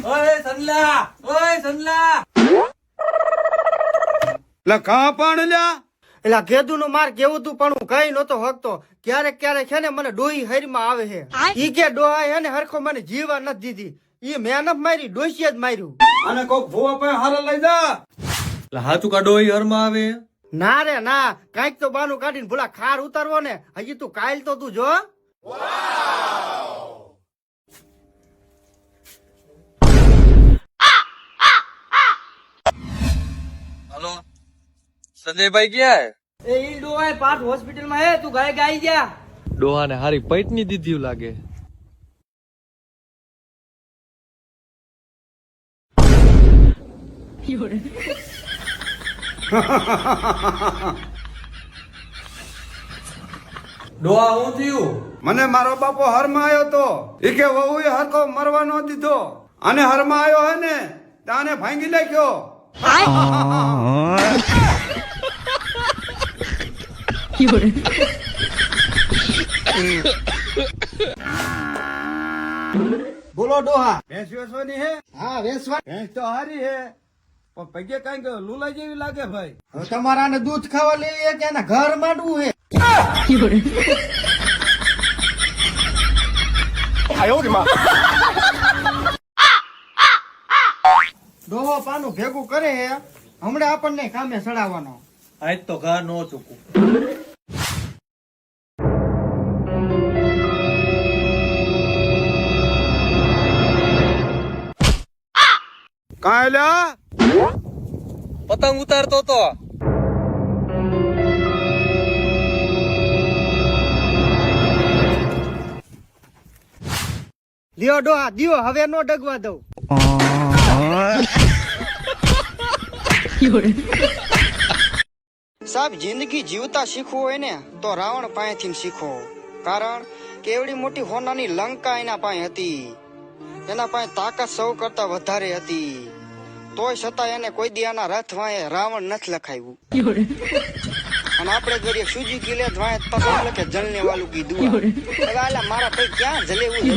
ઓય સંલા, ઓય સંલા. લા કા પણ લ્યા એટલે ગેદુ નું માર કેવું તું પણ હું કઈ નતો હકતો. ક્યારેક ક્યારેક છે ને મને ડોહી હરીમાં આવે છે. ઈ કે ડોહા હે ને હરખો મને જીવા નથી દીધી. ઈ મહેનત મારી ડોસીએ જ માર્યું. અને કોક ભૂવા પાસે હારે લઈ જા. હાચું કાઢો હરમાં આવે. ના રે ના, કાંઈક તો બાનું કાઢીને ભૂલા ખાર ઉતારવો ને. હજી તું કાલ તો તું જો. हेलो संजय भाई क्या है? એ ઈ ડોહા પાઠ હોસ્પિટલ માં હે, તું ગાય ગાઈ જા. ડોહા ને હારી પૈટની દીધી લાગે. ડોહા હું થયું? મને મારો બાપો હરમાં આવ્યો તો ઈ કે વહુ હરખો મરવા નો દીધો અને હરમાં આવ્યો હે ને તાને ભાંગી નાખ્યો. બોલો ડોહા. ભેંસ વેચવાની હે? હા વેસવા. ભેંસ તો હારી હે પણ પગે કઈક લુલા જેવી લાગે ભાઈ. હવે તમારાને દૂધ ખાવા લઈએ કે એના ઘર માંડવું હે. ડોહો પાનું ભેગું કરે હે, હમણાં આપણને કામે સડાવવાનો. આજ તો ઘા નો ચૂકું. કાંઈ લ્યા પતંગ ઉતારતો તો. લ્યો ડોહા દિયો, હવે નો ડગવા દઉં. સાહેબ જિંદગી જીવતા શીખવું હોય ને તો રાવણ પાસેથી શીખો. કારણ કે એવડી મોટી હોનાની લંકા એના પાસે હતી. એના પાસે તાકાત સૌ કરતા વધારે હતી. તોય છતાં એને કોઈ દી આના રથ વાંહે રાવણ નથી લખાયું. અને આપણે ઘરે સુજી કિલે જ વાંહે તસમ લખે જલને વાલું કીધું. હવે આલા મારા ભાઈ ક્યાં જલેવું છે.